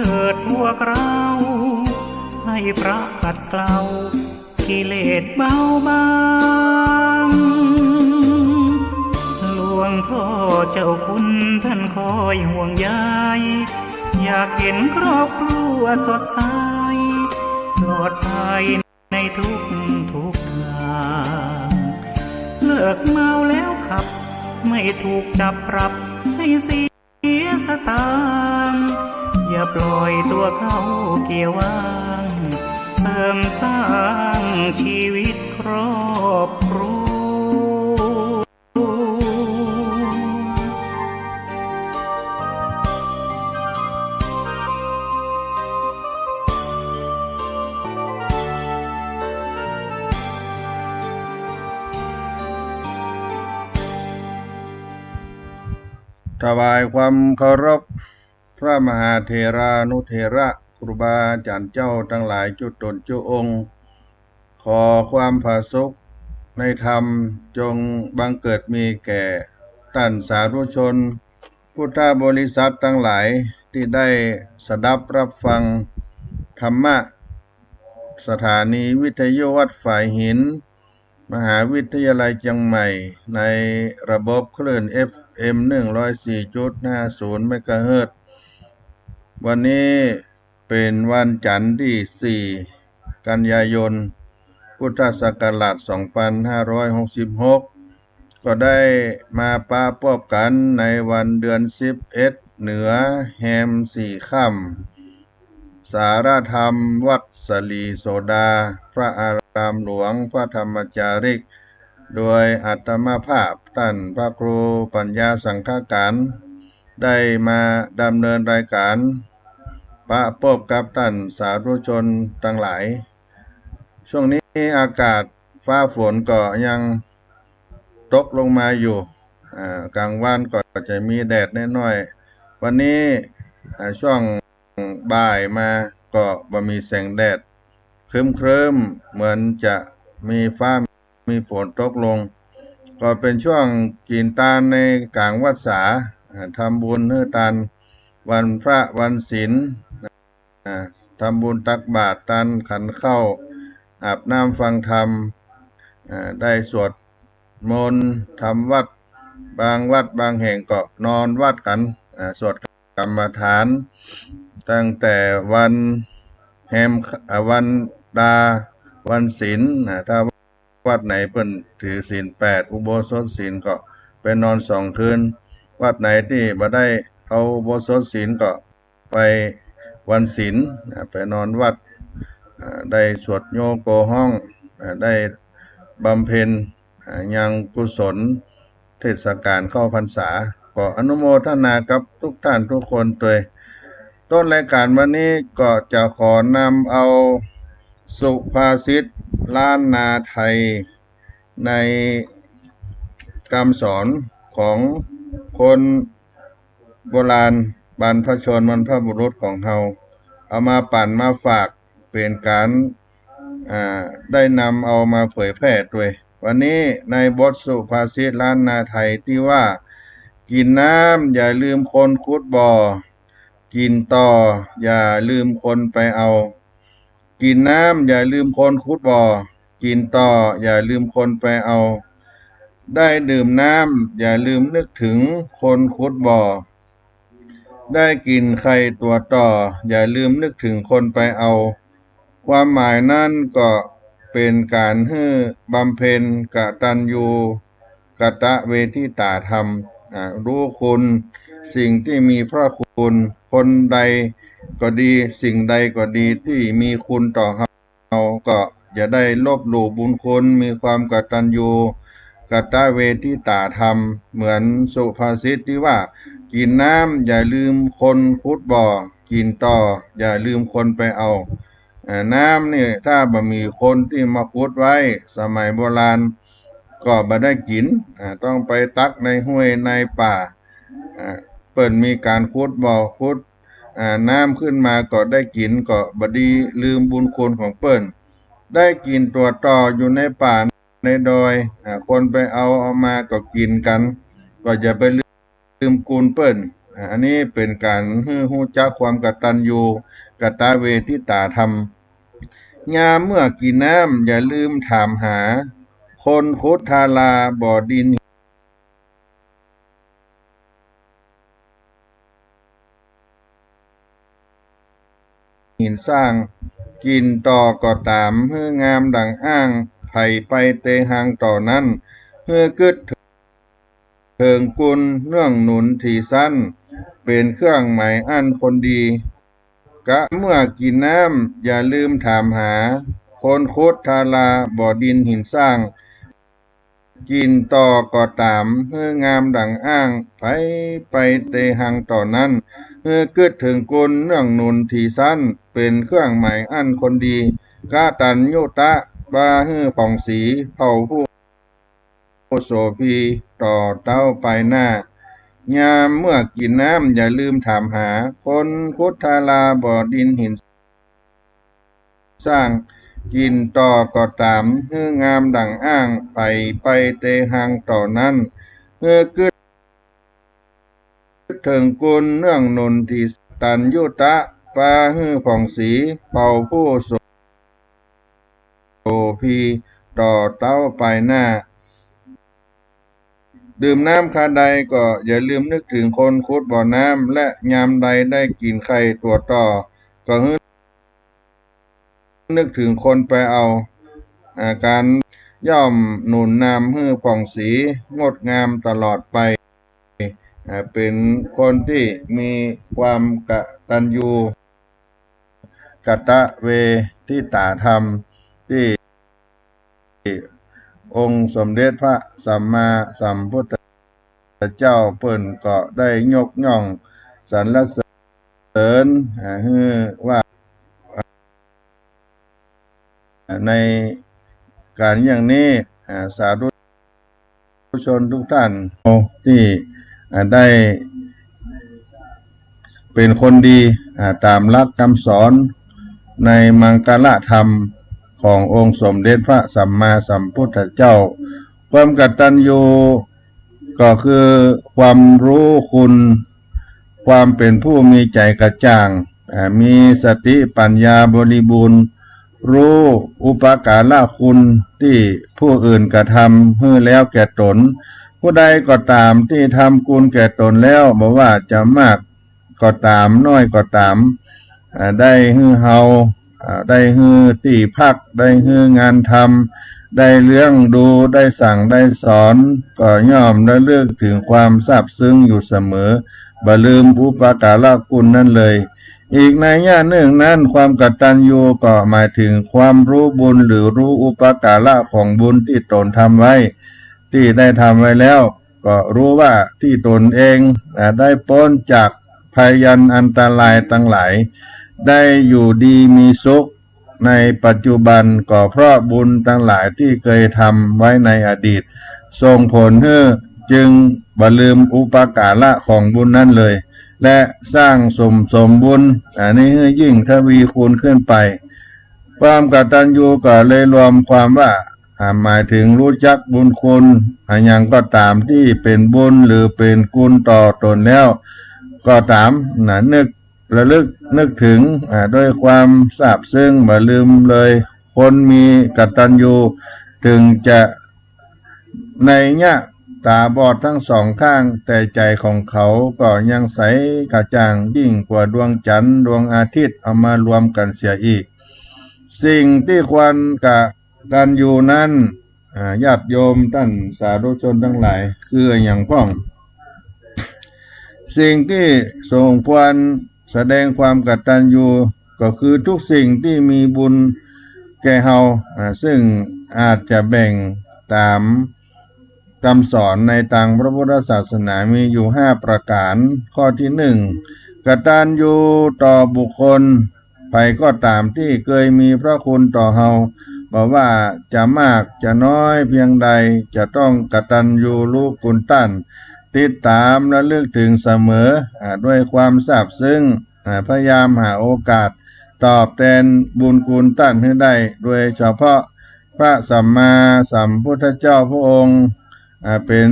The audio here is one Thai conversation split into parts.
ถิดพวกเราให้พระขัดเกลากิเลสเบาบางหลวงพ่อเจ้าคุณท่านคอยห่วงใยอยากเห็นครอบครัวสดใสปลอดภัยในทุกทางเลิกเมาแล้วขับไม่ถูกจับปรับให้เสียสตางค์อย่าปล่อยตัวเข้าเกี่ยวว่างเสริมสร้างชีวิตครอบครัวถวายความเคารพพระมหาเถรานุเถระครูบาอาจารย์เจ้าทั้งหลายจุตนจุองค์ขอความผาสุกในธรรมจงบังเกิดมีแก่ท่านสาธุชนพุทธบริษัททั้งหลายที่ได้สดับรับฟังธรรมะสถานีวิทยุวัดฝ่ายหินมหาวิทยาลัยเชียงใหม่ในระบบคลื่น FM 104.50 เมกะเฮิรตซ์วันนี้เป็นวันจันทร์ที่ 4 กันยายน พุทธศักราช 2566 ก็ได้มาปะพบกันในวันเดือน 11 เหนือแฮม 4 ค่ำสารธรรมวัดสลีโสดาพระอารามหลวงพระธรรมจาริกโดยอาตมาภาพท่านพระครูปัญญาสังฆการได้มาดำเนินรายการปะพบกับท่านสาธุชนทั้งหลายช่วงนี้อากาศฟ้าฝนก็ยังตกลงมาอยู่กลางวันก็จะมีแดดน้อยๆวันนี้ช่วงบ่ายมาก็บ่มีแสงแดดครึ้มๆเหมือนจะมีฟ้ามีฝนตกลงก็เป็นช่วงกินตาลในกลางวัดสาทำบุญเฮือตาลวันพระวันศีลทำบุญตักบาตรตาลขันเข้าอาบน้ำฟังธรรมได้สวดมนต์ทำวัดวัดบางแห่งก็นอนวัดกันสวดกรรมฐานตั้งแต่วันแฮมวันดาวันศีลถ้าวัดไหนเพิ่นถือศีล8อุโบสถศีลก็ไปนอน2 คืนวัดไหนที่บ่ได้เอาอุโบสถศีลก็ไปวันศีลไปนอนวัดได้สวดโยโกห้องได้บำเพ็ญยังกุศลเทศกาลเข้าพรรษาก็อนุโมทนากับทุกท่านทุกคนตัวต้นรายการวันนี้ก็จะขอนำเอาสุภาษิตล้านนาไทยในคำสอนของคนโบราณบรรพชนบรรพบุรุษของเราเอามาปั่นมาฝากเป็นการได้นำเอามาเผยแพร่ด้วยวันนี้ในบทสุภาษิตล้านนาไทยที่ว่ากินน้ำอย่าลืมคนขุดบ่อกินต่ออย่าลืมคนไปเอากินน้ำอย่าลืมคนขุดบ่อกินต่ออย่าลืมคนไปเอาได้ดื่มน้ำอย่าลืมนึกถึงคนขุดบ่อได้กินไข่ตัวต่ออย่าลืมนึกถึงคนไปเอาความหมายนั้นก็เป็นการให้บำเพ็ญกตัญญูกตเวทิตาธรรมรู้คุณสิ่งที่มีพระคุณคนใดก็ดีสิ่งใดก็ดีที่มีคุณต่อเราก็อย่าได้ลบหลู่บุญคุณมีความกตัญญูกตเวทิตาธรรมเหมือนสุภาษิตที่ว่ากินน้ำอย่าลืมคนขุดบ่อกินต่ออย่าลืมคนไปเอาน้ำนี่ถ้าบ่มีคนที่มาขุดไว้สมัยโบราณก็บ่ได้กินต้องไปตักในห้วยในป่าเปิ้นมีการขุดบ่อขุดน้ำขึ้นมาก็ได้กินก็บ่ดีลืมบุญคุณของเปิ้นได้กินตัวต่ออยู่ในป่าในดอยคนไปเอามาก็กินกันก็อย่าไปลืมกุลเปิ้น อันนี้เป็นการฮู้จักความกตัญญูกตเวทิตาธรรมยามเมื่อกินน้ำอย่าลืมถามหาคนคุดทาราบ่อดินหินสร้างกินต่อก็ตามเฮืองามดังอ้างไผไปเตหังต่อนั้นเฮือกึดเถิงกุลเนื่องหนุนที่สั้นเป็นเครื่องหมายอันคนดีกะเมื่อกินน้ำอย่าลืมถามหาคนคุดทาราบ่อดินหินสร้างกินต่อก็ตามเฮืองามดังอ้างไผไปเตหังต่อนั้นเฮือกึดถึงกุลเนื่องหนุนที่สั้นเป็นเครื่องหมายอันคนดีกะตัญญูตะบาฮือผ่องสีเผ่าผู้โสภีต่อเต้าไปหน้ายามเมื่อกินน้ำอย่าลืมถามหาคนคุดทาราบ่อดินหินสร้างกินต่อก็ตามเฮืองามดังอ้างไปเตหังต่อนั้นเฮือกึดถึงกุลเนื่องหนุนที่ตัญญูตะปาฮือผ่องสีเป่าผู้โสภีต่อเต้าไปหน้าดื่มน้ำคาใดก็อย่าลืมนึกถึงคนคุดบ่อน้ำและยามใดได้กินไข่ตัวต่อก็นึกถึงคนไปเอาการย่อมหนุนนำให้ผ่องสีงดงามตลอดไปเป็นคนที่มีความกตัญญูกตเวทิตาธรรมที่องค์สมเด็จพระสัมมาสัมพุทธเจ้าเปิ้นก็ได้ยกย่องสรรเสริญว่าในการอย่างนี้สาธุชนทุกท่านที่ได้เป็นคนดีตามหลักคำสอนในมังกรธรรมขององค์สมเด็จพระสัมมาสัมพุทธเจ้าความกตัญญูก็คือความรู้คุณความเป็นผู้มีใจกระจ่างมีสติปัญญาบริบูรณ์รู้อุปการะคุณที่ผู้อื่นกระทำให้แล้วแก่ตนผู้ใดก็ตามที่ทำคุณแก่ตนแล้วบ่ว่าจะมากก็ตามน้อยก็ตามได้ให้เฮาได้ให้ที่พักได้ให้งานทำได้เลี้ยงดูได้สั่งได้สอนก็ย่อมได้เลือกถึงความซาบซึ้งอยู่เสมอบ่ลืมอุปการะคุณนั่นเลยอีกในแง่หนึ่งนั้นความกตัญญูก็หมายถึงความรู้บุญหรือรู้อุปการะของบุญที่ตนทำไว้ที่ได้ทำไว้แล้วก็รู้ว่าที่ตนเองได้พ้นจากภัยอันตรายทั้งหลายได้อยู่ดีมีสุขในปัจจุบันก็เพราะบุญทั้งหลายที่เคยทำไว้ในอดีตส่งผลให้จึงบ่ลืมอุปการะของบุญนั้นเลยและสร้างสมบุญอันนี้ให้ยิ่งทวีคูณขึ้นไปความกตัญญูก็เลยรวมความว่าหมายถึงรู้จักบุญคุณอย่างก็ตามที่เป็นบุญหรือเป็นคุณต่อตนแล้วก็ตามระลึกนึกถึงด้วยความซาบซึ้งบ่ลืมเลยคนมีกตัญญูถึงจะในยะตาบอดทั้งสองข้างแต่ใจของเขาก็ยังใสกระจ่างยิ่งกว่าดวงจันทร์ดวงอาทิตย์เอามารวมกันเสียอีกสิ่งที่ควรกตัญญูนั้นญาติโยมท่านสาธุชนทั้งหลายคืออย่างพ้องสิ่งที่ทรงควรแสดงความกตัญญูก็คือทุกสิ่งที่มีบุญแก่เฮาซึ่งอาจจะแบ่งตามคำสอนในทางพระพุทธศาสนามีอยู่5ประการข้อที่1กตัญญูต่อบุคคลใครก็ตามที่เคยมีพระคุณต่อเฮาบอกว่าจะมากจะน้อยเพียงใดจะต้องกตัญญูรู้คุณท่านติดตามและเลือกถึงเสมอด้วยความซาบซึ้งพยายามหาโอกาสตอบแทนบุญคุณท่านให้ได้โดยเฉพาะพระสัมมาสัมพุทธเจ้าพระองค์ เป็น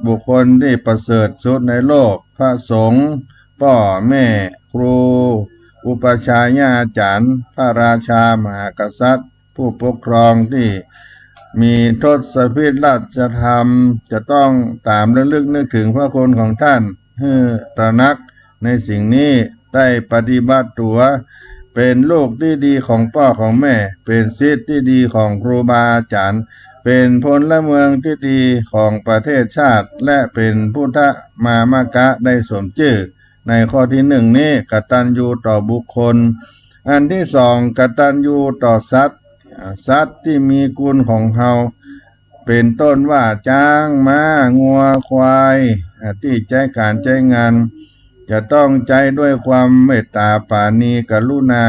บุคคลที่ประเสริฐสุดในโลกพระสงฆ์พ่อแม่ครูอุปชฌาย์อาจารย์พระราชามหากษัตริย์ผู้ปกครองที่มีทศพิธราชธรรมจะต้องตามระลึกนึกถึงพระคุณของท่านให้ตระหนักในสิ่งนี้ได้ปฏิบัติตัวเป็นลูกที่ดีของพ่อของแม่เป็นศิษย์ที่ดีของครูบาอาจารย์เป็นพลเมืองที่ดีของประเทศชาติและเป็นพุทธมามกะได้สมชื่อในข้อที่หนึ่งนี้กตัญญูต่อบุคคลอันที่สองกตัญญูต่อสัตว์ที่มีกุลของเฮาเป็นต้นว่าจ้างม้างัวควายที่ใจการใจงานจะต้องใจด้วยความเมตตาปราณีกรุณา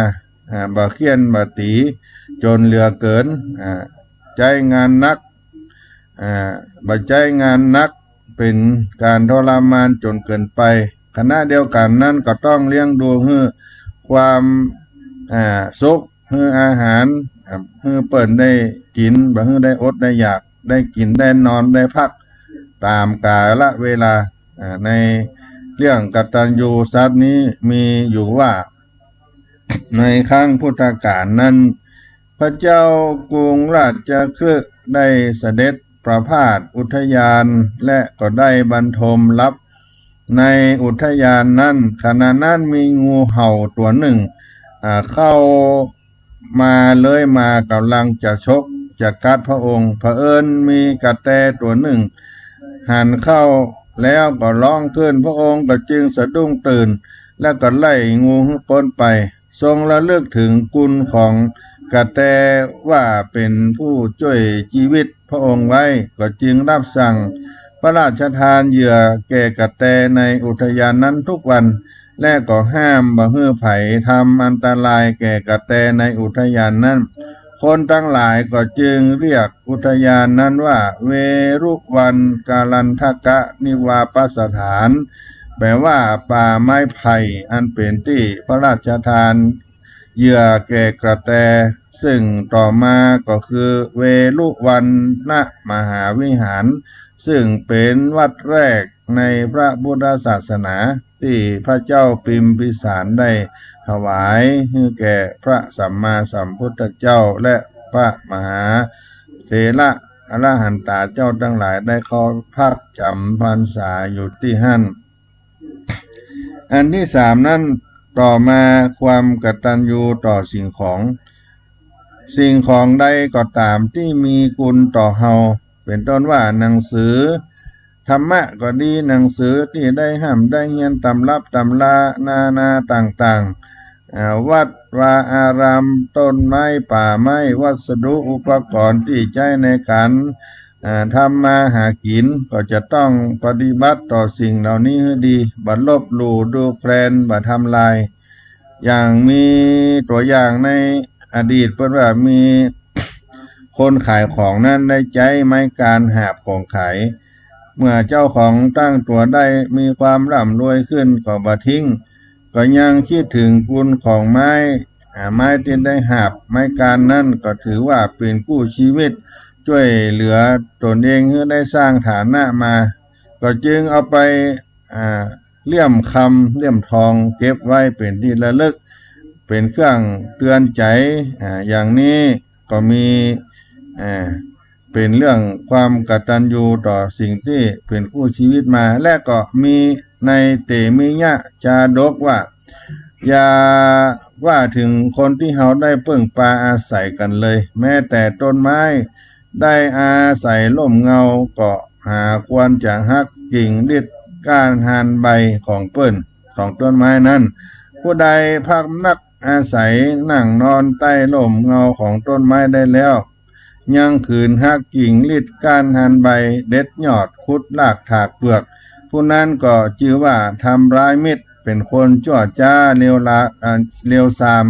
บ่เคียนบ่ตีจนเหลือเกินใจงานนักบ่ใจงานนักเป็นการทรมานจนเกินไปขณะเดียวกันนั้นก็ต้องเลี้ยงดูให้ความสุขให้อาหารให้เปิ่นได้กินบ่ให้ได้อดได้อยากได้กินได้นอนได้พักตามกาลเวลาในเรื่องกตัญญูสัตว์นี้มีอยู่ว่าในครั้งพุทธกาลนั้นพระเจ้ากรุงราชคฤห์ได้เสด็จประพาสอุทยานและก็ได้บรรทมรับในอุทยานนั้นขณะนั้นมีงูเห่าตัวหนึ่งเข้ามาเลยมากำลังจะชกจะกัดพระองค์เผอิญมีกระแตตัวหนึ่งหันเข้าแล้วก็ร้องขึ้นพระองค์ก็จึงสะดุ้งตื่นแล้วก็ไล่งูให้พ้นไปทรงระลึกถึงคุณของกระแตว่าเป็นผู้ช่วยชีวิตพระองค์ไว้ก็จึงรับสั่งพระราชทานเหยื่อแก่กระแตในอุทยานนั้นทุกวันและก็ห้ามบ่ให้ไผทำอันตรายแก่กระแตในอุทยานนั้นคนทั้งหลายก็จึงเรียกอุทยานนั้นว่าเวรุวันกาลันทกะนิวาปสถานแปลว่าป่าไม้ไผ่อันเป็นที่พระราชทานเหยื่อแก่กระแตซึ่งต่อมาก็คือเวรุวันณมหาวิหารซึ่งเป็นวัดแรกในพระพุทธศาสนาที่พระเจ้าพิมพิสารได้ถวายให้แก่พระสัมมาสัมพุทธเจ้าและพระมหาเถระอรหันตาเจ้าทั้งหลายได้เข้าพักจำพรรษาอยู่ที่นั่นอันที่สามนั้นต่อมาความกตัญญูต่อสิ่งของใดก็ตามที่มีคุณต่อเฮาเป็นต้นว่าหนังสือธรรมะก็ดีหนังสือที่ได้ห้ามได้เรียนตำรับตำรานาต่างๆวัดวาอารามต้นไม้ป่าไม้วัสดุอุปกรณ์ที่ใช้ในการทำมาหากินก็จะต้องปฏิบัติต่อสิ่งเหล่านี้ให้ดีบัดลบหลู่ดูแคลนบัดทำลายอย่างมีตัวอย่างในอดีตเพิ่นว่ามีคนขายของนั้นได้ใจไม้การหาบของขายเมื่อเจ้าของตั้งตัวได้มีความร่ำรวยขึ้นก็บ่ทิ้งก็ยังคิดถึงคุณของไม้ที่ได้หาบไม้การนั้นก็ถือว่าเป็นกู้ชีวิตช่วยเหลือตนเองให้ได้สร้างฐานะมาก็จึงเอาไปเลี่ยมคำเลี่ยมทองเก็บไว้เป็นที่ระลึกเป็นเครื่องเตือนใจอย่างนี้ก็มีเป็นเรื่องความกตัญญูต่อสิ่งที่เป็นคู่ชีวิตมาและก็มีในเตมิยะจาดกว่าอย่าว่าถึงคนที่เขาได้พึ่งพาอาศัยกันเลยแม้แต่ต้นไม้ได้อาศัยร่มเงาก็ควรจะหักกิ่งดิดก้านหานใบของเปิ้นของต้นไม้นั้นผู้ใดพักนักอาศัยนั่งนอนใต้ร่มเงาของต้นไม้ได้แล้วยังขืนหักกิ่งลิดก้านหันใบเด็ดยอดคุดรากถากเปลือกผู้นั้นก็ชื่อว่าทำร้ายมิตรเป็นคนชั่วจ้าเลวทราม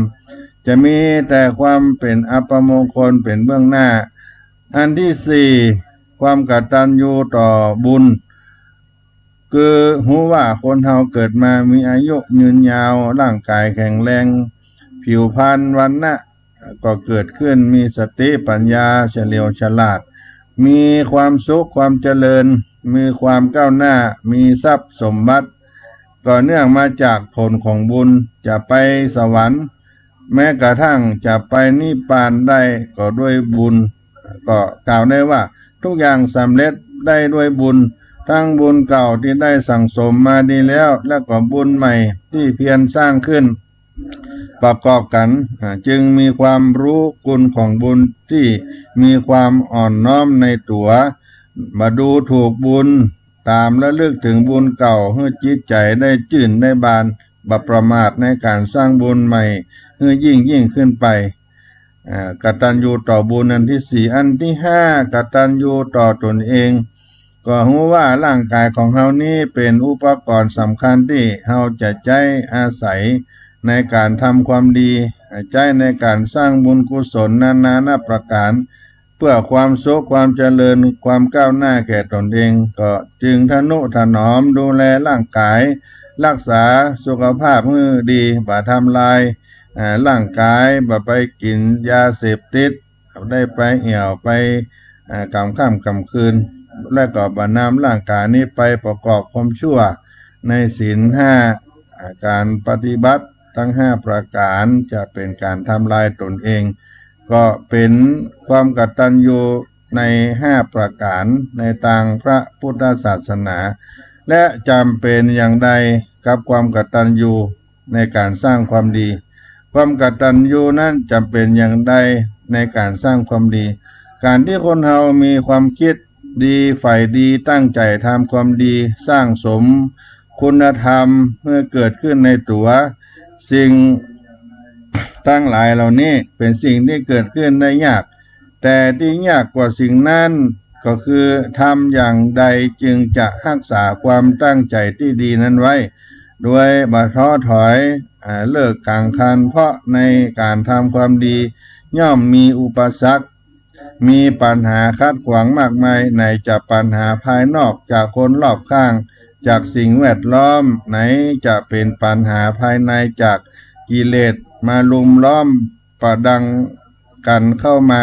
จะมีแต่ความเป็นอัปมงคลเป็นเบื้องหน้าอันที่สี่ความกตัญญูต่อบุญคือหูว่าคนเฮาเกิดมามีอายุยืนยาวร่างกายแข็งแรงผิวพรรณวรรณะก็เกิดขึ้นมีสติปัญญาเฉลียวฉลาด มีความสุขความเจริญมีความก้าวหน้ามีทรัพย์สมบัติก็เนื่องมาจากผลของบุญจะไปสวรรค์แม้กระทั่งจะไปนิพพานได้ก็ด้วยบุญก็กล่าวได้ว่าทุกอย่างสำเร็จได้ด้วยบุญทั้งบุญเก่าที่ได้สั่งสมมาดีแล้วและก็บุญใหม่ที่เพียรสร้างขึ้นประกอบกันจึงมีความรู้คุณของบุญที่มีความอ่อนน้อมในตัวมาดูถูกบุญตามและลึกถึงบุญเก่าให้จิตใจได้จื่นได้บานบ่ประมาทในการสร้างบุญใหม่ให้ยิ่งขึ้นไปกตัญญูต่อบุญอันที่สี่อันที่ห้ากตัญญูต่อตนเองก็รู้ว่าร่างกายของเฮานี้เป็นอุปกรณ์สำคัญที่เฮาจะใช้อาศัยในการทำความดีใช้ในการสร้างบุญกุศลนานาประการเพื่อความสุขความเจริญความก้าวหน้าแก่ตนเองก็จึงทนุถนอมดูแลร่างกายรักษาสุขภาพให้ดีบ่ทำลายร่างกายบ่ไปกินยาเสพติดได้ไปเหี่ยวไปกำค่ำกำคืนและก็บ่นำร่างกายนี้ไปประกอบความชั่วในศีลห้าการปฏิบัติทั้ง5ประการจะเป็นการทำลายตนเองก็เป็นความกตัญญูใน5ประการในทางพระพุทธศาสนาและจำเป็นอย่างใดกับความกตัญญูในการสร้างความดีความกตัญญูนั้นจำเป็นอย่างใดในการสร้างความดีการที่คนเฮามีความคิดดีใฝ่ดีตั้งใจทำความดีสร้างสมคุณธรรมเมื่อเกิดขึ้นในตัวสิ่งทั้งหลายเหล่านี้เป็นสิ่งที่เกิดขึ้นได้ยากแต่ที่ยากกว่าสิ่งนั้นก็คือทำอย่างใดจึงจะรักษาความตั้งใจที่ดีนั้นไว้โดยบ่ท้อถอยเลิกกางคันเพราะในการทำความดีย่อมมีอุปสรรคมีปัญหาขัดขวางมากมายไหนจะปัญหาภายนอกจากคนรอบข้างจากสิ่งแวดล้อมไหนจะเป็นปัญหาภายในจากกิเลสมาลุมล้อมประดังกันเข้ามา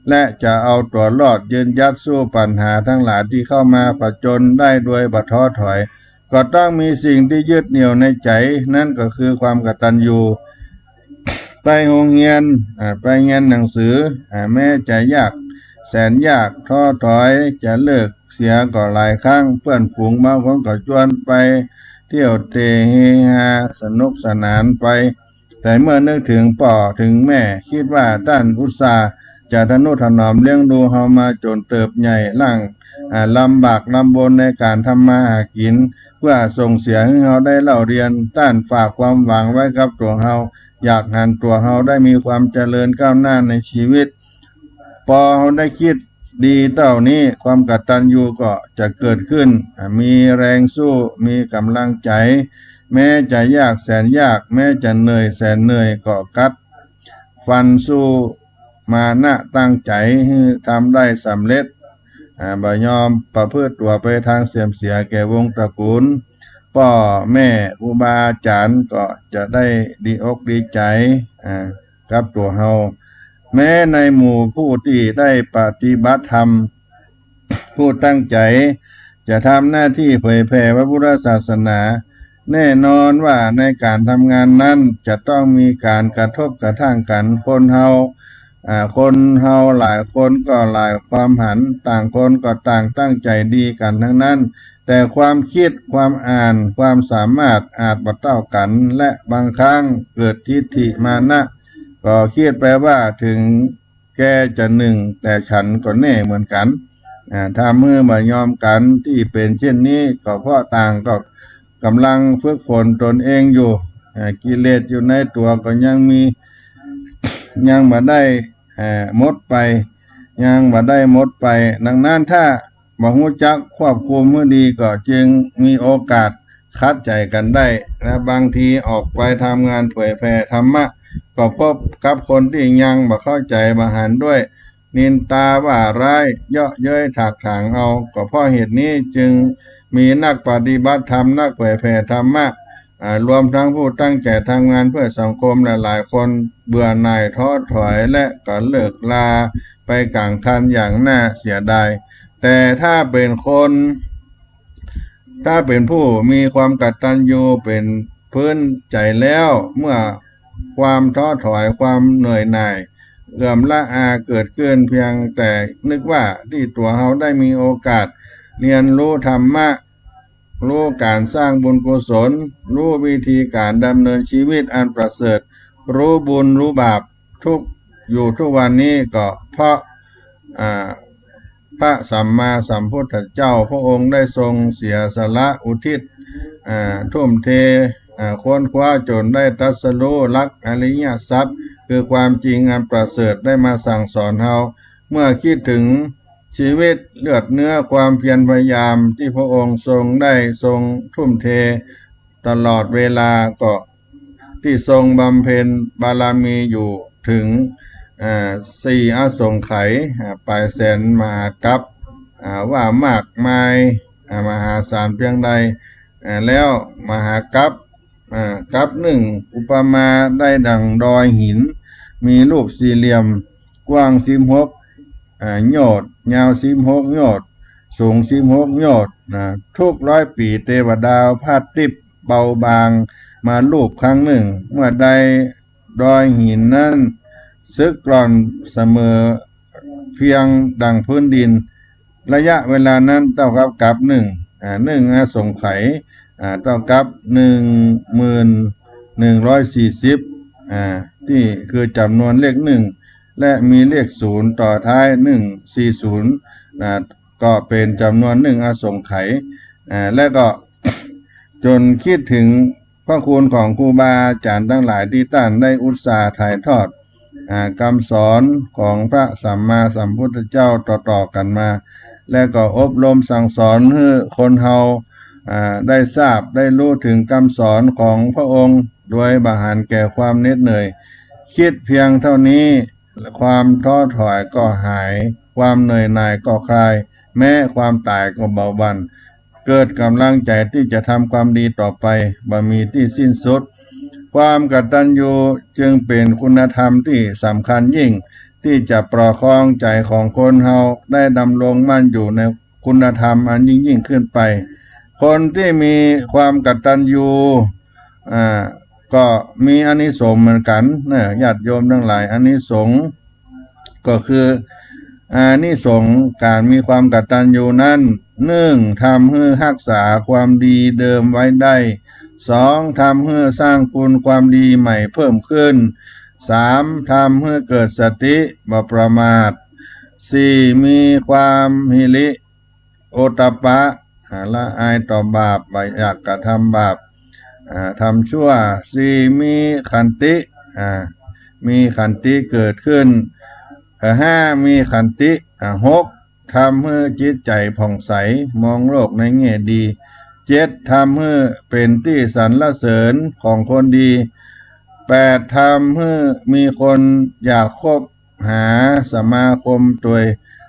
และจะเอาตัวรอดยืนยัดสู้ปัญหาทั้งหลายที่เข้ามาผจญได้ด้วยบ่ท้อถอยก็ต้องมีสิ่งที่ยึดเหนี่ยวในใจนั่นก็คือความกตัญญูไปโรงเรียนไปเรียนหนังสือแม้จะยากแสนยากท้อถอยจะเลิกเสียก็หลายครั้งเพื่อนฝูงบางคนก็ชวนไปเที่ยวเตะเฮฮาสนุกสนานไปแต่เมื่อนึกถึงพ่อถึงแม่คิดว่าท่านอุตส่าห์จะทนุถนอมเลี้ยงดูเฮามาจนเติบใหญ่ร่างลำบากลำบนในการทำมาหากินเพื่อส่งเสียให้เฮาได้เล่าเรียนต้านฝากความหวังไว้กับตัวเฮาอยากหันตัวเฮาได้มีความเจริญก้าวหน้าในชีวิตพอเฮาได้คิดดีเท่านี้ความกตัญญูก็จะเกิดขึ้นมีแรงสู้มีกำลังใจแม้จะยากแสนยากแม้จะเหนื่อยแสนเหนื่อยก็กัดฟันสู้มานะตั้งใจให้ทำได้สำเร็จบ่ยอมประพฤติตัวไปทางเสื่อมเสียแก่วงตระกูลพ่อแม่ครูบาอาจารย์ก็จะได้ดีอกดีใจกับตัวเฮาแม้ในหมู่ผู้ที่ได้ปฏิบัติธรรมผู้ตั้งใจจะทำหน้าที่เผยแผ่พระพุทธศาสนาแน่นอนว่าในการทำงานนั้นจะต้องมีการกระทบกระทั่งกันคนเฮาหลายคนก็หลายความหันต่างคนก็ต่างตั้งใจดีกันทั้งนั้นแต่ความคิดความอ่านความสามารถอาจบ่เท่ากันและบางครั้งเกิดทิฏฐิมานะก็คิดไปว่าถึงแกจะหนึ่งแต่ฉันก็แน่เหมือนกันถ้ามือบ่ยอมกันที่เป็นเช่นนี้ก็เพราะต่างก็กำลังฝึกฝนตนเองอยู่กิเลสอยู่ในตัวก็ยังบ่ได้หมดไปดังนั้นถ้าบ่รู้จักควบคุมให้ดีก็จึงมีโอกาสคัดใจกันได้และบางทีออกไปทำงานเผยแผ่ธรรมะก็พบกับคนที่ยังบ่เข้าใจบ่หันด้วยนินตาว่าร้ายเยาะเย้ยถากถางเอาก็เพราะเหตุนี้จึงมีนักปฏิบัติธรรมนักเผยแผ่ธรรมะรวมทั้งผู้ตั้งใจทำงานเพื่อสังคมหลายๆคนเบื่อหน่ายท้อถอยและก็เลิกลา ไปกลางคันอย่างน่าเสียดายแต่ถ้าเป็นผู้มีความกตัญญูเป็นพื้นใจแล้วเมื่อความท้อถอยความเหนื่อยหน่ายเอื่อมละอาเกิดขึ้นเพียงแต่นึกว่าที่ตัวเขาได้มีโอกาสเรียนรู้ธรรมะรู้การสร้างบุญกุศลรู้วิธีการดำเนินชีวิตอันประเสริฐรู้บุญรู้บาปอยู่ทุกวันนี้ก็เพราะพระสัมมาสัมพุทธเจ้าพระองค์ได้ทรงเสียสละอุทิศทุ่มเทค้นคว้าจนได้ตรัสรู้หลักอริยสัจคือความจริงอันประเสริฐได้มาสั่งสอนเฮาเมื่อคิดถึงชีวิตเลือดเนื้อความเพียรพยายามที่พระองค์ทรงได้ทรงทุ่มเทตลอดเวลาก็ที่ทรงบำเพ็ญบารมีอยู่ถึงสี่อสงไขยปลายแสนมหากัปว่ามากมายมหาศาลเพียงใดแล้วมหากัปกัปหนึ่งอุปมาได้ดังดอยหินมีรูปสี่เหลี่ยมกว้าง16โยชน์ยาว16โยชน์สูง16โยชน์ทุก100 ปีเทวดาพาดติบเบาบางมาลูบครั้งหนึ่งเมื่อใดดอยหินนั้นซึกกร่อนเสมอเพียงดังพื้นดินระยะเวลานั้นเท่ากับกัปหนึ่งอสงไขยเท่ากับ1140ที่คือจำนวนเลข1และมีเลข0ต่อท้าย140ก็เป็นจำนวน1อสงไขยและก็ จนคิดถึงพระคุณของครูบาอาจารย์ทั้งหลายที่ท่านได้อุตส่าห์ถ่ายทอดคำสอนของพระสัมมาสัมพุทธเจ้าต่อๆกันมาและก็อบรมสั่งสอนให้คนเฮาได้ทราบได้รู้ถึงคำสอนของพระองค์โดยบาหารแก่ความเหน็ดเหนื่อยคิดเพียงเท่านี้ความท้อถอยก็หายความเหนื่อยหน่ายก็คลายแม้ความตายก็เบาบางเกิดกำลังใจที่จะทำความดีต่อไปบ่มีที่สิ้นสุดความกตัญญูจึงเป็นคุณธรรมที่สำคัญยิ่งที่จะประคองใจของคนเฮาได้ดำรงมั่นอยู่ในคุณธรรมอันยิ่งขึ้นไปคนที่มีความกตัญญูก็มีอานิสงส์เหมือนกันนะญาติโยมทั้งหลายอานิสงส์ก็คืออานิสงส์การมีความกตัญญูนั้น1ทำให้รักษาความดีเดิมไว้ได้2ทำให้สร้างคุณความดีใหม่เพิ่มขึ้น3ทำให้เกิดสติบ่ประมาท4มีความหิริโอตตัปปะละอายต่อบาปไม่อยากกระทำบาปทำชั่ว4มีขันติมีขันติเกิดขึ้น5มีขันติ6ทำให้จิตใจผ่องใสมองโลกในแง่ดี7ทำให้เป็นที่สรรเสริญของคนดี8ทำให้มีคนอยากคบหาสมาคมตัว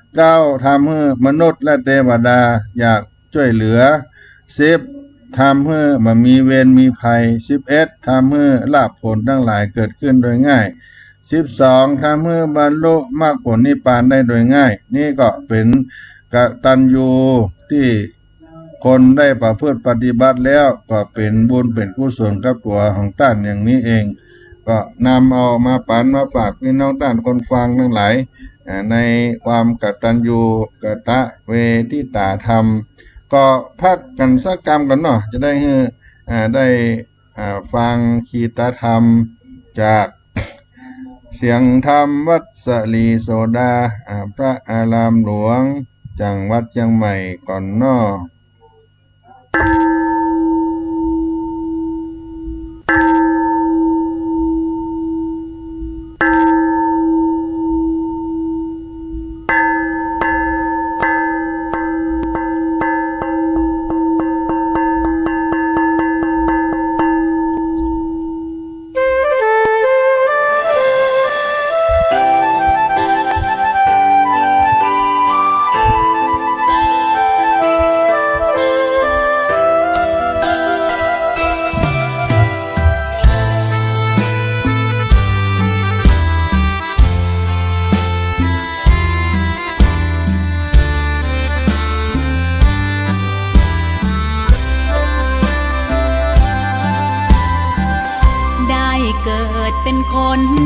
9ทำให้มนุษย์และเทวดาอยากช่วยเหลือ10ทำให้มันมีเวรมีภัย11ทำให้ลาภผลทั้งหลายเกิดขึ้นโดยง่าย12ทำให้บรรลุมรรคผลนิพพานได้โดยง่ายนี่ก็เป็นกตัญญูที่คนได้ประพฤติปฏิบัติแล้วก็เป็นบุญเป็นกุศลกับตัวของท่านอย่างนี้เองก็นำเอามาปันมาฝากพี่น้องท่านคนฟังทั้งหลายในความกตัญญูกตเวทิตาธรรมก็พักกันสักกรรมกันเนาะจะได้ได้ฟังคีตธรรมจากเสียงธรรมวัดสลีโสดาพระอารามหลวงจังหวัดเชียงใหม่ก่อนเนาะ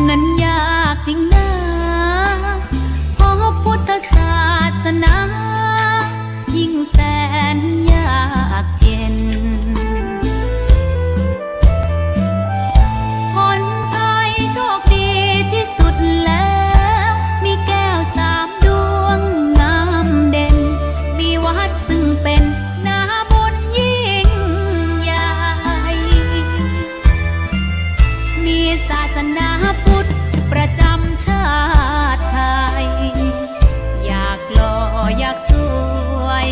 นั้นยากจริงนะเพราะพุทธศาสนายิ่งแสนยากเย็นคนไทยโชคดีที่สุดแล้วมีแก้ว3 ดวงงามเด่นมีวัดซึ่งเป็นนาบุญยิ่งใหญ่มีศาสนาพุทธประจำชาติไทยอยากหล่ออยากสวย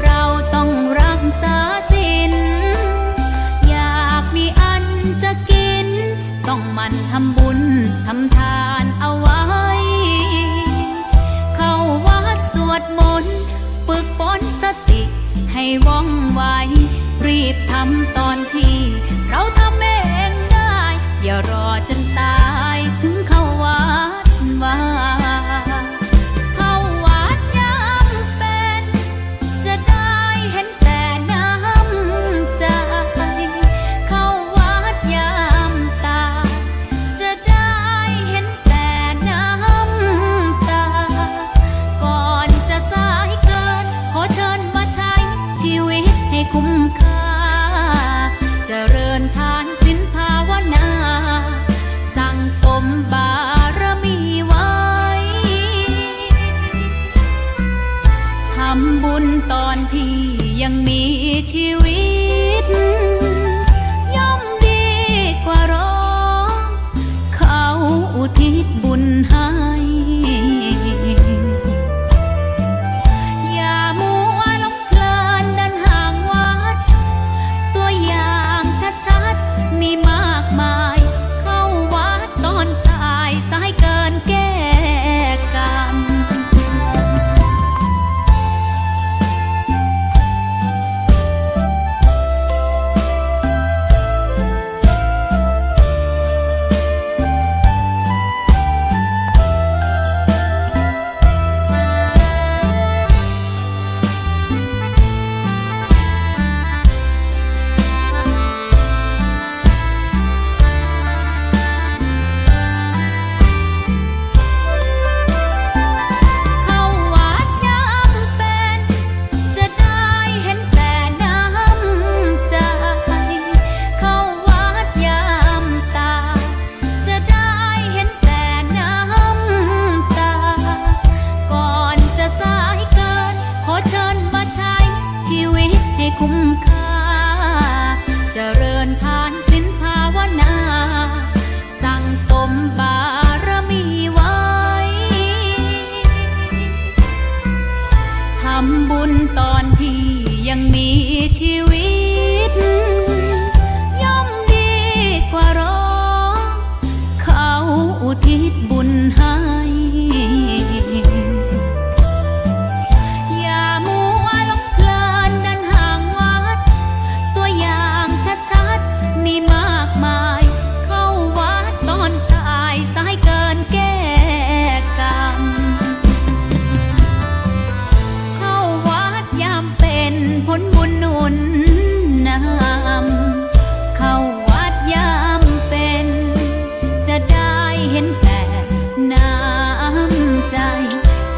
เราต้องรักษาศีลอยากมีอันจะกินต้องหมั่นทำบุญทำทานเอาไว้เข้าวัดสวดมนต์ฝึกฝนสติให้ว่องไวรีบทำตอนที่เราทำเองได้อย่ารอจนตายถึงเข้าวัดว่าเข้าวัดยามเป็นจะได้เห็นแต่น้ำใจเข้าวัดยามตายจะได้เห็นแต่น้ำตาก่อนจะสายเกินขอเชิญมาใช้ชีวิตให้คุ้มค่าเจริญทานศีลภาวนาสั่งสมบารมีไว้ทำบุญตอนที่ยังมีชีวิตย่อมดีกว่ารอเขาอุทิศบุญให้อย่ามัวหลงเพลินเดินห่างวัดตัวอย่างชัดๆมีมากมายเข้าวัดตอนตายสายเกินแก้กรรมเข้าวัดยามเป็นจะได้เห็นแต่น้ำใจเข้าวัดยามตายจะได้เห็นแต่น้ำตาก่อนจะสายเกินขอเชิญมาใช้ชีวิตให้คุ้มค่าเจริญทานศีลภาวนาสั่งสมบารมีไว้ทำบุญตอนที่ยังมีชีวิตย่อมดีกว่ารอเขาอุทิศบุญให้อย่ามัวหลงเพลินเดินห่างวัดตัวอย่างชัดๆมีมากมายเข้าวัดตอนตายสายเกินแก้กรรมเข้าวัดยามเป็นผลบุญหนุนนำเข้าวัดยามเป็นจะได้เห็นแต่น้ำใจ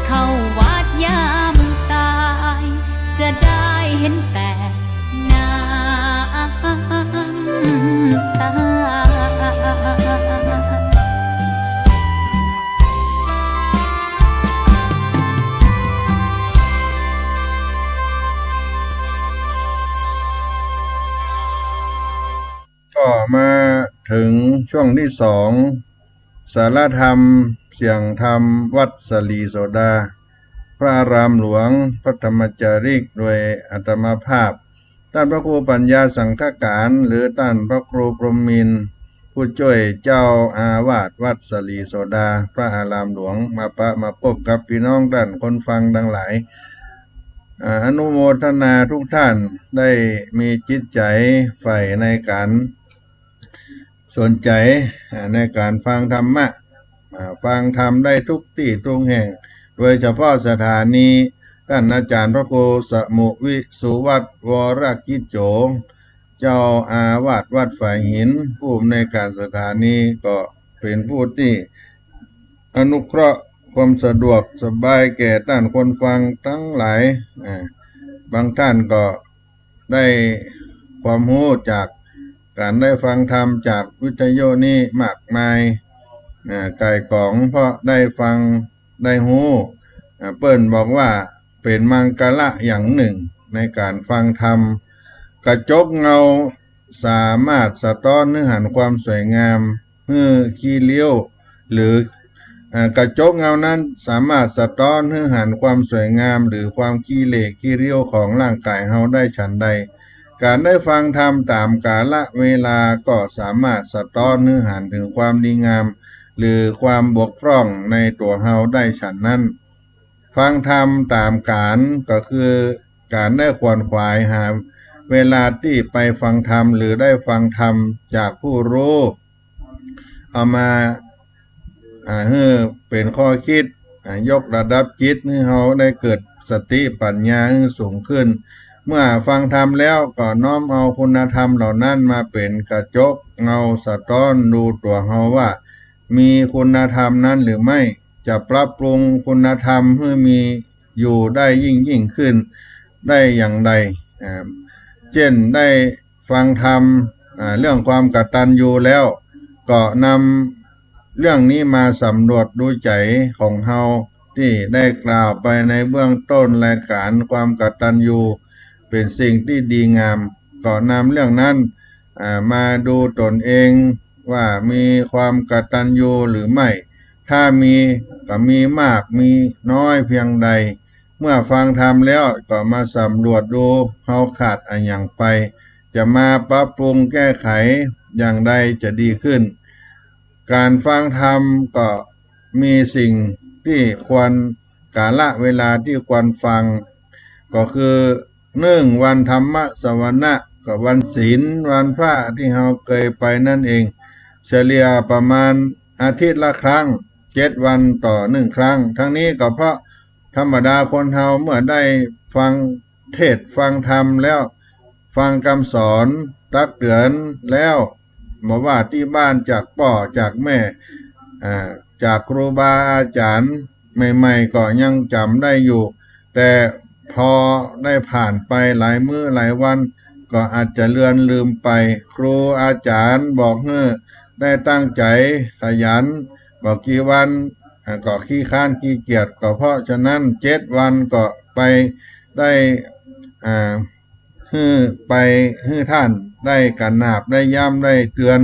เข้าวัดยามตายจะได้เห็นแต่น้ำตา ก็มาถึงช่วงที่2สารธรรมเสียงธรรมวัดสลีโสดา พระอารามหลวงพระธรรมจาริกโดยอาตมาภาพท่านพระครูปัญญาสังฆการหรือท่านพระครูพรหมินทร์ผู้ช่วยเจ้าอาวาสวัดสลีโสดา พระอารามหลวงมาพบกับพี่น้องท่านคนฟังทั้งหลาย อนุโมทนาทุกท่านได้มีจิตใจใฝ่ในการสนใจในการฟังธรรมะฟังธรรมได้ทุกที่ทุกแห่งโดยเฉพาะสถานีท่านอาจารย์พระครูสมุวิสุวัตรวรกิจโจเจ้าอาวาสวัดฝ่ายหินผู้อำนวยการสถานีก็ เป็นผู้ที่อนุเคราะห์ความสะดวกสบายแก่ท่านคนฟังทั้งหลายบางท่านก็ได้ความรู้จากการได้ฟังธรรมจากวิทยุนี้มากมายไก่กองเพราะได้ฟังได้รู้เปิ้นบอกว่าเป็นมังกละอย่างหนึ่งในการฟังธรรมกระจกเงาสามารถสะท้อนเนื้อหาความสวยงามขี้เลี้ยวหรือกระจกเงานั้นสามารถสะท้อนเนื้อหาความสวยงามหรือความขี้เหร่ขี้เลี้ยวของร่างกายเฮาได้ฉันใดการได้ฟังธรรมตามกาลเวลาก็สามารถสะท้อนเนื้อหาถึงความดีงามหรือความบกพร่องในตัวเฮาได้ฉันนั้นฟังธรรมตามกาลก็คือการได้ขวนขวายหาเวลาที่ไปฟังธรรมหรือได้ฟังธรรมจากผู้รู้เอามาให้เป็นข้อคิดยกระดับจิตให้เฮาได้เกิดสติปัญญาให้สูงขึ้นเมื่อฟังธรรมแล้วก็น้อมเอาคุณธรรมเหล่านั้นมาเป็นกระจกเงาสะท้อนดูตัวเฮาว่ามีคุณธรรมนั้นหรือไม่จะปรับปรุงคุณธรรมให้มีอยู่ได้ยิ่งขึ้นได้อย่างใดเช่นได้ฟังธรรมเรื่องความกตัญญูแล้วก็นำเรื่องนี้มาสำรวจดูใจของเฮาที่ได้กล่าวไปในเบื้องต้นรายการความกตัญญูเป็นสิ่งที่ดีงามก็นำเรื่องนั้นมาดูตนเองว่ามีความกตัญญูหรือไม่ถ้ามีก็มีมากมีน้อยเพียงใดเมื่อฟังธรรมแล้วก็มาสำรวจดูเฮาขาดอย่างไปจะมาปรับปรุงแก้ไขอย่างใดจะดีขึ้นการฟังธรรมก็มีสิ่งที่ควรกาลเวลาที่ควรฟังก็คือวันธรรมสวนะกับวันศีลวันพระที่เราเคยไปนั่นเองเฉลี่ยประมาณอาทิตย์ละครั้ง7 วันต่อ1 ครั้งทั้งนี้ก็เพราะธรรมดาคนเฮาเมื่อได้ฟังเทศฟังธรรมแล้วฟังคำสอนตักเตือนแล้วบอกว่าที่บ้านจากพ่อจากแม่จากครูบาอาจารย์ใหม่ๆก็ยังจำได้อยู่แต่พอได้ผ่านไปหลายมื้อหลายวันก็อาจจะเลือนลืมไปครูอาจารย์บอกให้ได้ตั้งใจขยันบอกกี่วันก็ขี้ค้านขี้เกียจก็เพราะฉะนั้น7 วันก็ไปได้ให้ท่านได้กันนาบได้ย้ำได้เตือน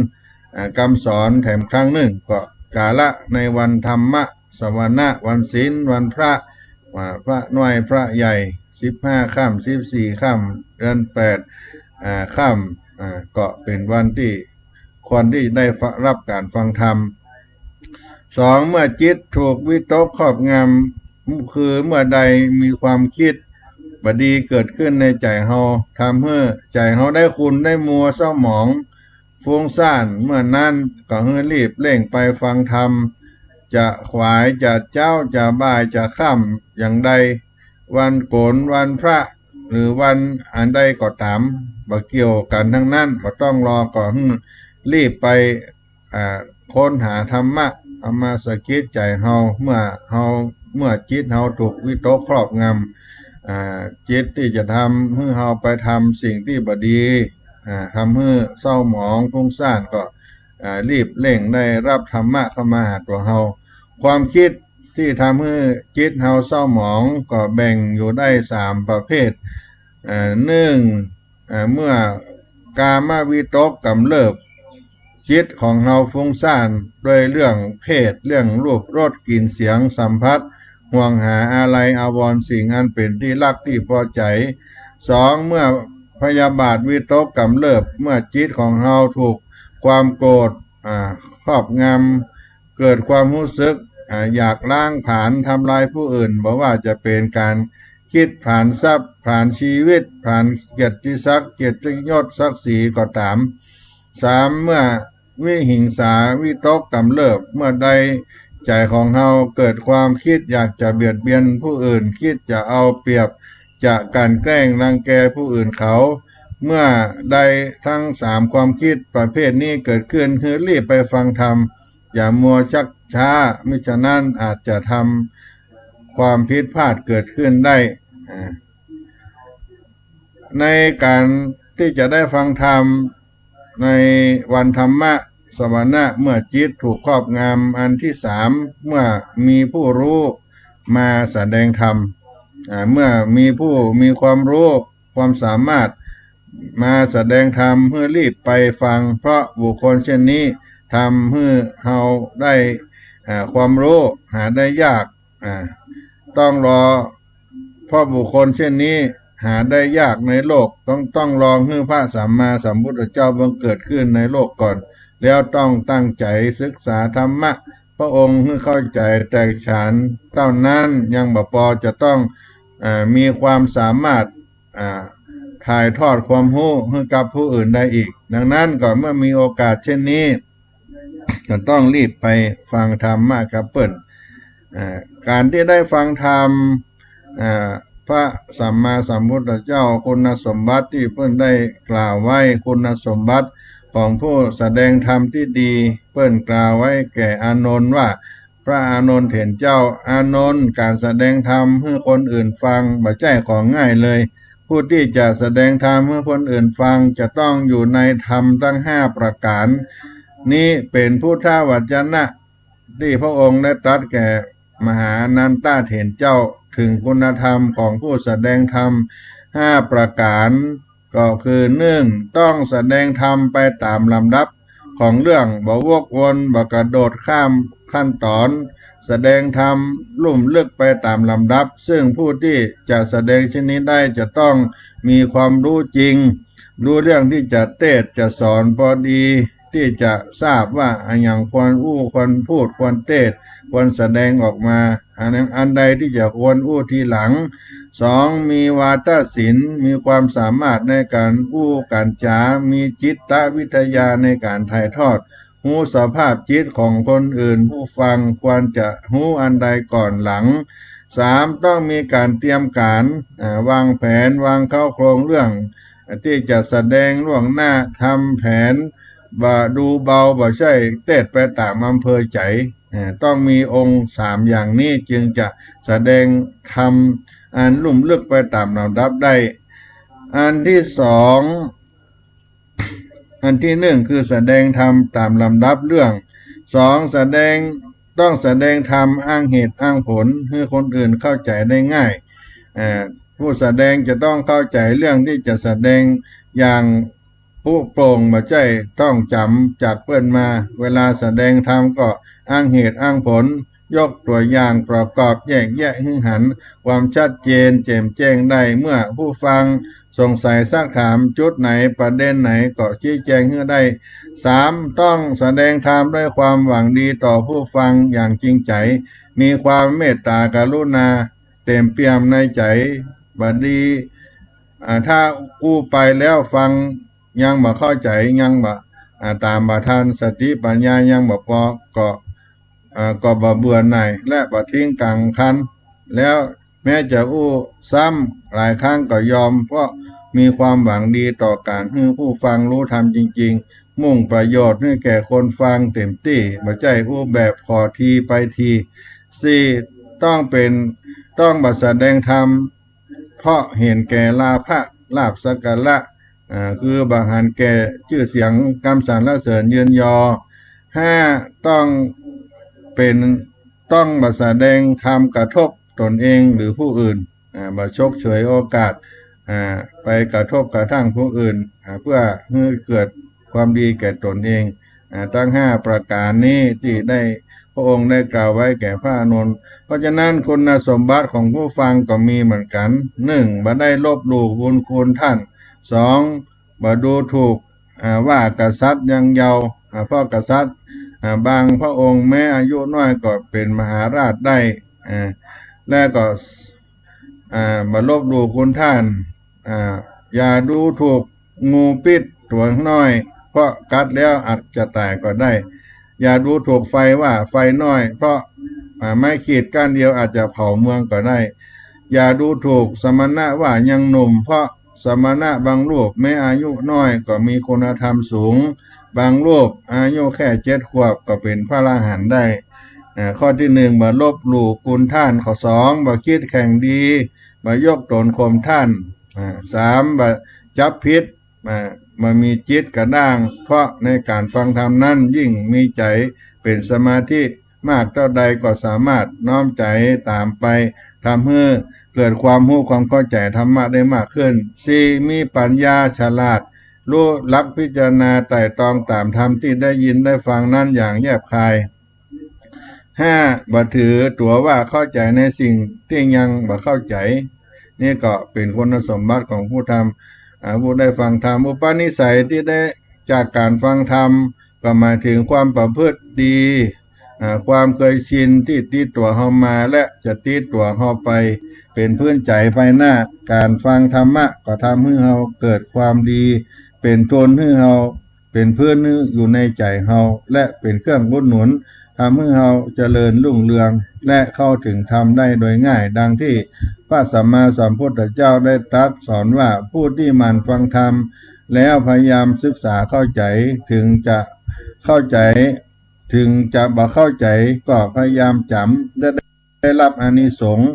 คำสอนแถมครั้งหนึ่งก็กาละในวันธรรมสวนะวันศีลวันพระน้อยพระใหญ่15 ค่ำ14 ค่ำเดือน8ค่ำก็เป็นวันที่ควรที่ได้รับการฟังธรรม2เมื่อจิตถูกวิตกครอบงำคือเมื่อใดมีความคิดบดีเกิดขึ้นในใจเฮาทำให้ใจเฮาได้คุณได้มัวเศร้าหมองฟุ้งซ่านเมื่อนั้นก็ให้รีบเร่งไปฟังธรรมจะขวายจะเจ้าจะบ่ายจะค่ำอย่างใดวันโกนวันพระหรือวันอันใดก็ตามบ่เกี่ยวกันทั้งนั้นบ่ต้องรอก่อนรีบไปค้นหาธรรมะเอามาสะกิดใจเฮาเมื่อจิตเฮาถูกวิตกครอบงำจิตที่จะทำให้เฮาไปทำสิ่งที่บ่ดีทำให้เศร้าหมองฟุ้งซ่านก็รีบเร่งได้รับธรรมะเข้ามาหาตัวเฮาความคิดที่ทำให้จิตเฮาเศร้าหมองก็แบ่งอยู่ได้3 ประเภทเมื่อกามวิตกกำเริบจิตของเฮาฟุ้งซ่านด้วยเรื่องเพศเรื่องรูปรสกลิ่นเสียงสัมผัสห่วงหาอะไรอาวรณ์สิ่งอันเป็นที่รักที่พอใจ2เมื่อพยาบาทวิตกกำเริบเมื่อจิตของเฮาถูกความโกรธครอบงำเกิดความรู้สึกอยากล้างผลาญทำลายผู้อื่นบอกว่าจะเป็นการคิดผ่านทรัพย์ผ่านชีวิตผ่านเกียรติศักดิ์เกียรติยศศักดิ์ศรีก็ตาม3เมื่อวิหิงสาวิตกกำเริบเมื่อใดใจของเฮาเกิดความคิดอยากจะเบียดเบียนผู้อื่นคิดจะเอาเปรียบจะการแกล้งรังแกผู้อื่นเขาเมื่อใดทั้ง3ความคิดประเภทนี้เกิดขึ้นคือรีบไปฟังธรรม อย่ามัวชักช้ามิฉะนั้นอาจจะทำความผิดพลาดเกิดขึ้นได้ในการที่จะได้ฟังธรรมในวันธรรมะสวนะเมื่อจิตถูกครอบงำอันที่สามเมื่อมีผู้รู้มาแสดงธรรมเมื่อมีผู้มีความรู้ความสามารถมาแสดงธรรมเพื่อรีบไปฟังเพราะบุคคลเช่นนี้ทำให้เราได้ความรู้หาได้ยากต้องรอเพราะบุคคลเช่นนี้หาได้ยากในโลกต้องรองให้พระสัมมาสัมพุทธเจ้าบังเกิดขึ้นในโลกก่อนแล้วต้องตั้งใจศึกษาธรรมะพระองค์ให้เข้าใจแตกฉานเท่านั้นยังบ่พอจะต้องมีความสามารถถ่ายทอดความรู้ให้กับผู้อื่นได้อีกดังนั้นก่อนเมื่อมีโอกาสเช่นนี้ก็ต้องรีบไปฟังธรรมะกับเปิ้นการที่ได้ฟังธรรมพระสัมมาสัมพุทธเจ้าคุณสมบัติที่เพิ่นได้กล่าวไว้คุณสมบัติของผู้แสดงธรรมที่ดีเพิ่นกล่าวไว้แก่อานนท์ว่าพระอานนท์เห็นเจ้าอานนท์การแสดงธรรมให้คนอื่นฟังบ่ใช่ของง่ายเลยผู้ที่จะแสดงธรรมให้คนอื่นฟังจะต้องอยู่ในธรรมทั้ง5ประการนี้เป็นพุทธวจนะที่พระองค์ได้ตรัสแก่มหาอนันตเถรเจ้าถึงคุณธรรมของผู้แสดงธรรม5ประการก็คือต้องแสดงธรรมไปตามลำดับของเรื่องบ่วกวนบ่กระโดดข้ามขั้นตอนแสดงธรรมลุ่มลึกไปตามลำดับซึ่งผู้ที่จะแสดงเช่นนี้ได้จะต้องมีความรู้จริงรู้เรื่องที่จะเทศจะสอนพอดีที่จะทราบว่าอย่างควรควรพูดควรเทศควรแสดงออกมาอันใดที่จะควรทีหลัง2มีวาทศิลป์มีความสามารถในการการจามีจิตวิทยาในการถ่ายทอดรู้สภาพจิตของคนอื่นผู้ฟังควรจะรู้อันใดก่อนหลัง3ต้องมีการเตรียมการวางแผนวางเข้าโครงเรื่องที่จะแสดงล่วงหน้าทำแผนบ่ดูเบาบ่ใช่เต้นไปตามอำเภอใจต้องมีองค์3อย่างนี้จึงจะแสดงธรรมอันลุ่มลึกไปตามลำดับได้อันที่1คือแสดงธรรมตามลำดับเรื่อง2ต้องแสดงธรรมอ้างเหตุอ้างผลให้คนอื่นเข้าใจได้ง่ายผู้แสดงจะต้องเข้าใจเรื่องที่จะแสดงอย่างผู้โปร่งบ่ใช่ต้องจำจากเปิ้นมาเวลาแสดงธรรมก็อ้างเหตุอ้างผลยกตัวอย่างประกอบแยกแยะให้หันความชัดเจนแจ่มแจ้งได้เมื่อผู้ฟังสงสัยซักถามจุดไหนประเด็นไหนก็ชี้แจงให้ได้3ต้องแสดงธรรมด้วยความหวังดีต่อผู้ฟังอย่างจริงใจมีความเมตตากรุณาเต็มเปี่ยมในใจบัดดีถ้าไปแล้วฟังยังบ่เข้าใจยังบ่ตามบ่ทันสติปัญญายังบ่พอก็บ่เบื่อหน่ายและบ่ทิ้งกลางคันแล้วแม้จะซ้ำหลายครั้งก็ยอมเพราะมีความหวังดีต่อการให้ผู้ฟังรู้ธรรมจริงๆมุ่งประโยชน์ให้แก่คนฟังเต็มที่บ่ใช่แบบขอทีไปที4ต้องบ่แสดงธรรมเพราะเห็นแก่ลาภสักการะคือบางหันแก่ชื่อเสียงกำสรรเสริญเยินยอ5ต้องบ่แสดงธรรมกระทบตนเองหรือผู้อื่นบ่ชกเฉยโอกาสไปกระทบกระทั่งผู้อื่นเพื่อให้เกิดความดีแก่ตนเองทั้ง5ประการนี้ที่ได้พระองค์ได้กล่าวไว้แก่พระอานนท์เพราะฉะนั้นคุณสมบัติของผู้ฟังก็มีเหมือนกัน1บ่ได้ลบหลู่บุญคุณท่าน2บ่ดูถูกว่ากษัตริย์ยังเยาว์เพราะกษัตริย์บางพระองค์แม้อายุน้อยก็เป็นมหาราชได้และก็บ่ลบหลู่คุณท่านอย่าดูถูกงูพิษตัวน้อยเพราะกัดแล้วอาจจะตายก็ได้อย่าดูถูกไฟว่าไฟน้อยเพราะไม้ขีดก้านเดียวอาจจะเผาเมืองก็ได้อย่าดูถูกสมณะว่ายังหนุ่มเพราะสมณะบางรูปแม้อายุน้อยก็มีคุณธรรมสูง บางรูปอายุแค่7 ขวบก็เป็นพระอรหันต์ได้ข้อที่1บ่ลบหลู่คุณท่านข้อ2บ่คิดแข่งดีบ่ยกตนข่มท่าน3บ่จับผิดบ่มีจิตกระด้างเพราะในการฟังธรรมนั้นยิ่งมีใจเป็นสมาธิมากเท่าใดก็สามารถน้อมใจตามไปทำให้เกิดความรู้ความเข้าใจธรรมะได้มากขึ้น4มีปัญญาฉลาดรู้ลักพิจารณาไตร่ตรองตามธรรมที่ได้ยินได้ฟังนั้นอย่างแยบคาย5บ่ถือตัวว่าเข้าใจในสิ่งที่ยังบ่เข้าใจนี่ก็เป็นคุณสมบัติของผู้ทำผู้ได้ฟังธรรมอุปนิสัยที่ได้จากการฟังธรรมก็หมายถึงความประพฤติดีความเคยชินที่ติดตัวเฮามาและจะติดตัวเฮาไปเป็นพื้นใจภายหน้าการฟังธรรมะก็ทำให้เฮาเกิดความดีเป็นทุนให้เฮาเป็นพื้นอยู่ในใจเฮาและเป็นเครื่องอุดหนุนทำให้เฮาเจริญรุ่งเรืองและเข้าถึงธรรมได้โดยง่ายดังที่พระสัมมาสัมพุทธเจ้าได้ตรัสสอนว่าผู้ที่หมั่นฟังธรรมแล้วพยายามศึกษาเข้าใจถึงจะเข้าใจถึงจะบ่เข้าใจก็พยายามจำได้รับอานิสงส์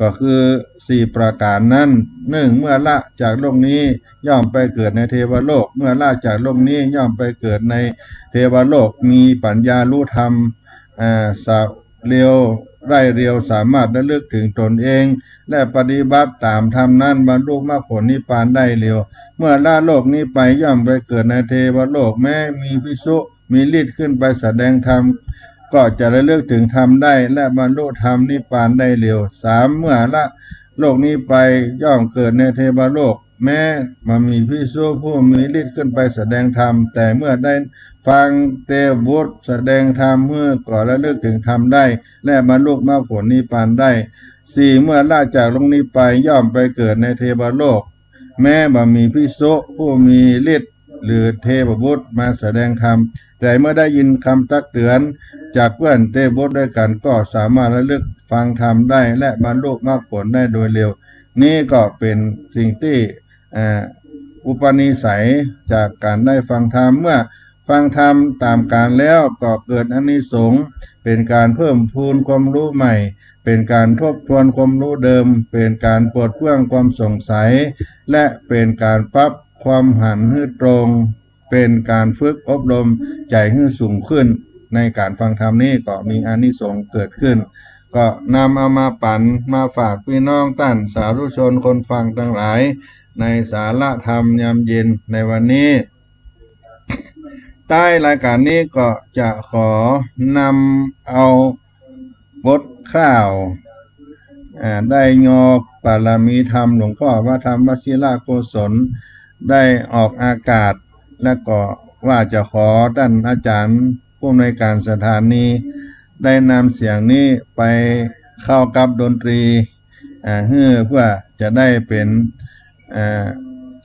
ก็คือ4ประการนั้น1เมื่อละจากโลกนี้ย่อมไปเกิดในเทวโลกเมื่อละจากโลกนี้ย่อมไปเกิดในเทวโลกมีปัญญารู้ธรรมเร็วได้เร็วสามารถระลึกถึงตนเองและปฏิบัติตามธรรมนั้นบรรลุมรรคผลนิพพานได้เร็วเมื่อละโลกนี้ไปย่อมไปเกิดในเทวโลกแม้มีภิกษุมีฤทธิ์ขึ้นไปแสดงธรรมก็จะระลึกถึงธรรมได้และบรรลุธรรมนิพพานได้เร็ว3เมื่อละโลกนี้ไปย่อมเกิดในเทวโลกแม้มีภิกษุผู้มีฤทธิ์ขึ้นไปแสดงธรรมแต่เมื่อได้ฟังเทวบุตรแสดงธรรมเมื่อก็ระลึกถึงธรรมได้และบรรลุมรรคผลนิพพานได้4เมื่อละจากโลกนี้ไปย่อมไปเกิดในเทวโลกแม้มีภิกษุผู้มีฤทธิ์หรือเทพบุตรมาแสดงธรรมแต่เมื่อได้ยินคำตักเตือนจากเพื่อนเทพบุตรด้วยกันก็สามารถระลึกฟังธรรมได้และบรรลุมรรคผลได้โดยเร็วนี่ก็เป็นสิ่งที่อุปนิสัยจากการได้ฟังธรรมเมื่อฟังธรรมตามการแล้วก็เกิดอานิสงส์เป็นการเพิ่มพูนความรู้ใหม่เป็นการทบทวนความรู้เดิมเป็นการปลดเปลื้องความสงสัยและเป็นการปรับความหันให้ตรงเป็นการฝึกอบรมใจให้สูงขึ้นในการฟังธรรมนี้ก็มีอานิสงส์เกิดขึ้นก็นำเอามาปั่นมาฝากพี่น้องท่านสาธุชนคนฟังทั้งหลายในสาระธรรมยามเย็นในวันนี้ใต้รายการนี้ก็จะขอนำเอาบทข่าวได้ยอปารมีธรรมหลวงพ่อพระธรรมวชิระโกศลได้ออกอากาศและก็ว่าจะขอท่านอาจารย์ผู้อำนวยการสถานีได้นำเสียงนี้ไปเข้ากับดนตรีเพื่อจะได้เป็น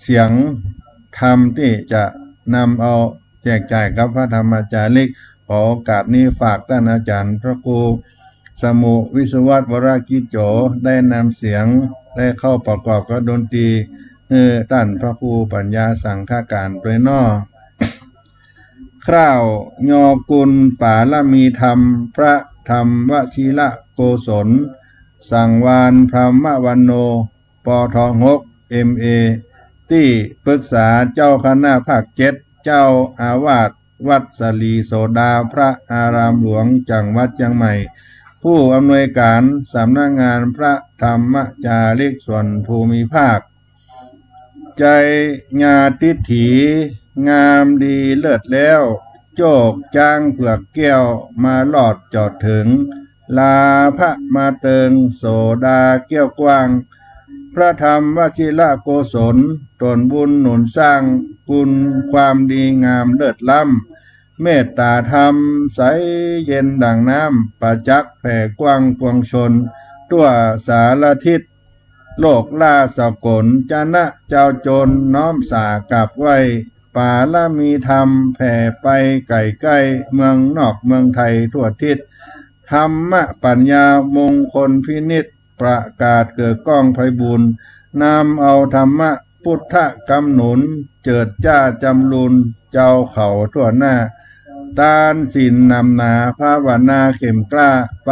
เสียงธรรมที่จะนำเอาแจกจ่ายกับพระธรรมจาริกขอโอกาสนี้ฝากท่านอาจารย์พระครูสมุวิศวัตวรกิจโจได้นำเสียงได้เข้าประกอบกับดนตรีท่านพระครูปัญญาสังฆการโดยนอคร่าวยอกุลปาลมีธรรมพระธรรมวชิระโกศลสังวานพรหมวันโนปท6 MA ที่ปรึกษาเจ้าคณะภาค7เจ้าอาวาสวัดสลีโสดาพระอารามหลวงจังหวัดเชียงใหม่ผู้อำนวยการสำนักงานพระธรรมจาริกส่วนภูมิภาคใจญาติถีงามดีเลิศแล้วโจกจ้างเผือกแก้วมาลอดจอดถึงลาพระมาเติงโสดาเกี้ยวกว้างพระธรรมวชิระโกศลตนบุญหนุนสร้างคุณความดีงามเลิศล้ำเมตตาธรรมใสเย็นดังน้ำประจักษ์แผ่กว้างปวงชนทั่วสารทิศโลกล่าสกลจนะเจ้าโจรน้อมสากลับไว้ปาลมีธรรมแผ่ไปไก่ใกล้เมืองนอกเมืองไทยทั่วทิศธรรมปัญญามงคลพินิจประกาศเกิดก้องไพบูลย์นำเอาธรรมะพุทธกำหนุนเจิดจ้าจำลุน เจ้าเขาทั่วหน้าต้านสินนำนาภาวนาเข็มกล้าไป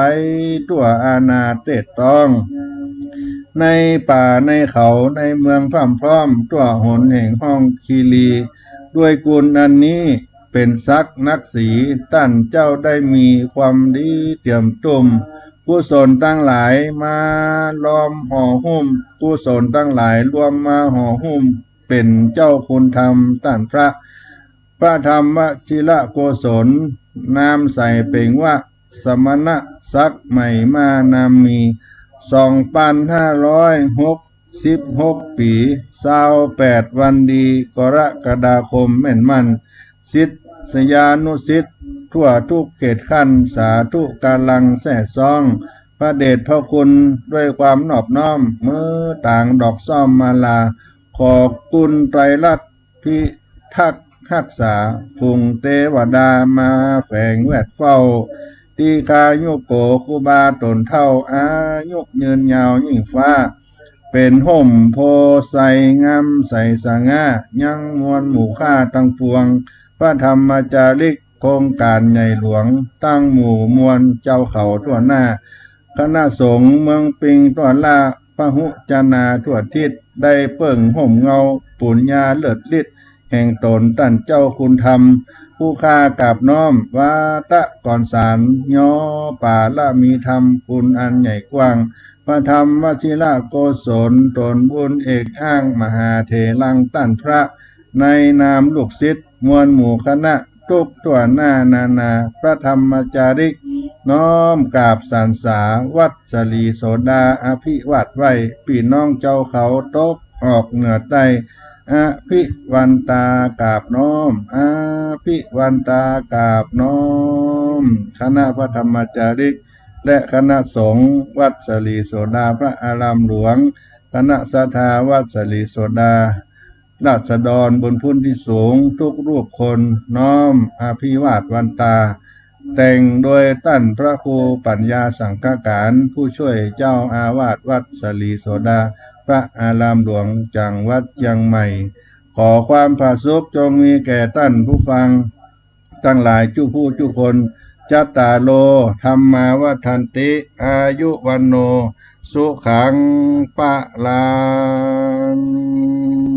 ตัวอาณาเตดต้องในป่าในเขาในเมืองพร่ำพร้อมตัวหนแห่งห้องคีรีด้วยกุลอันนี้เป็นซักนักสีตั้นเจ้าได้มีความดีเตรียมตุ่มกุศลตั้งหลายมาล้อมห่อหุ้มกุศลตั้งหลายรวมมาห่อหุ้มเป็นเจ้าคุณธรรมตั้นพระธรรมวชิระโกศลนามใส่เป่งว่าสมณะซักใหม่มานามมี2566 ปี28 วันดีกรกฎาคมแม่นมันศิษยานุศิษย์ทั่วทุกเขตขั้นสาธุกาลังแส่ซองพระเดชพระคุณด้วยความนอบน้อมมือต่างดอกซ่อมมาลาขอกุณไตรลักษณ์พิทักษ์รักษาฟุงเทวดามาแฝงแวดเฝ้าตีกายุโกคุบาตนเท่าอายุยืนยาวยิ่งฟ้าเป็นห่มโพใสงามใสสง่ายังมวลหมู่ข้าตั้งปวงพระธรรมจาริกโครงการใหญ่หลวงตั้งหมู่มวลเจ้าเขาทั่วหน้าคณะสงฆ์เมืองปิงต้อนลาพหุจนาทั่วทิศได้เปิ่งห่มเงาปุญญาเลิศฤทธิ์แห่งตนตั้นเจ้าคุณธรรมผู้ข้ากราบน้อมวาตะก่อนสารย่อป่าละมีธรรมคุณอันใหญ่กว้างพระธรรมวชิระโกศลตนบุญเอกอ้างมหาเถรังตั้นพระในนามลูกศิษย์มวลหมู่คณะทุกตัวหน้านานาพระธรรมจาริกน้อมกราบสรรสาวัดสลีโสดาอภิวาทไว้พี่น้องเจ้าเขาตกออกเหนือใต้อภิวันตากราบน้อมอภิวันตากราบน้อมคณะพระธรรมจาริกและคณะสงฆ์วัดสลีโสดาพระอารามหลวงคณะศรัทธาวัดสลีโสดาราษฎรบนพื้นที่สูงทุกรูปคนน้อมอภิวาทวันตาแต่งโดยตั้นพระครูปัญญาสังฆการผู้ช่วยเจ้าอาวาสวัดสลีโสดาพระอารามหลวงจังหวัดเชียงใหม่ขอความผาสุกจงมีแก่ท่านผู้ฟังตั้งหลายจุผู้จุคนจัตตาโลธรรมาวัฏันติอายุวันโนสุขังปะลัง